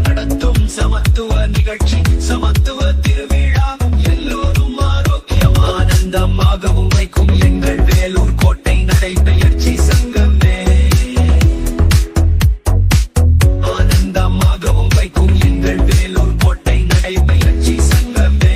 நடத்தும் சமத்துவ நிகழ்ச்சி சமத்துவ திருவிழா எல்லோரும் ஆரோக்கியம் ஆனந்தமாகவும் வைக்கும் எங்கள் வேலூர் கோட்டை நடைபயிற்சி சங்கமே. ஆனந்தமாகவும் வைக்கும் எங்கள் வேலூர் கோட்டை நடைபயிற்சி சங்கமே.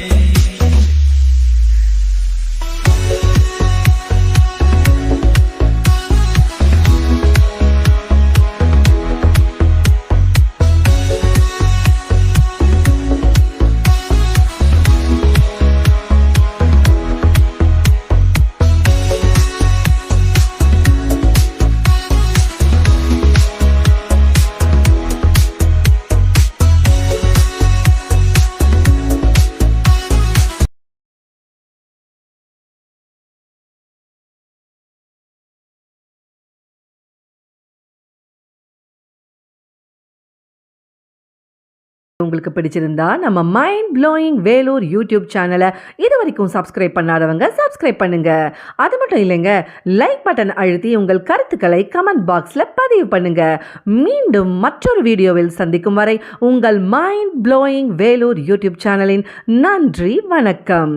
உங்களுக்கு பிடிச்சிருந்தா நம்ம மைண்ட் ப்ளோயிங் வேலூர் யூடியூப் சேனலை இது வரைக்கும் சப்ஸ்கிரைப் பண்ணாதவங்க சப்ஸ்கிரைப் பண்ணுங்க. அது மட்டும் இல்லைங்க, லைக் பட்டன் அழுத்தி உங்கள் கருத்துக்களை கமெண்ட் பாக்ஸில் பதிவு பண்ணுங்க. மீண்டும் மற்றொரு வீடியோவில் சந்திக்கும் வரை உங்கள் மைண்ட் ப்ளோயிங் வேலூர் யூடியூப் சேனலின் நன்றி, வணக்கம்.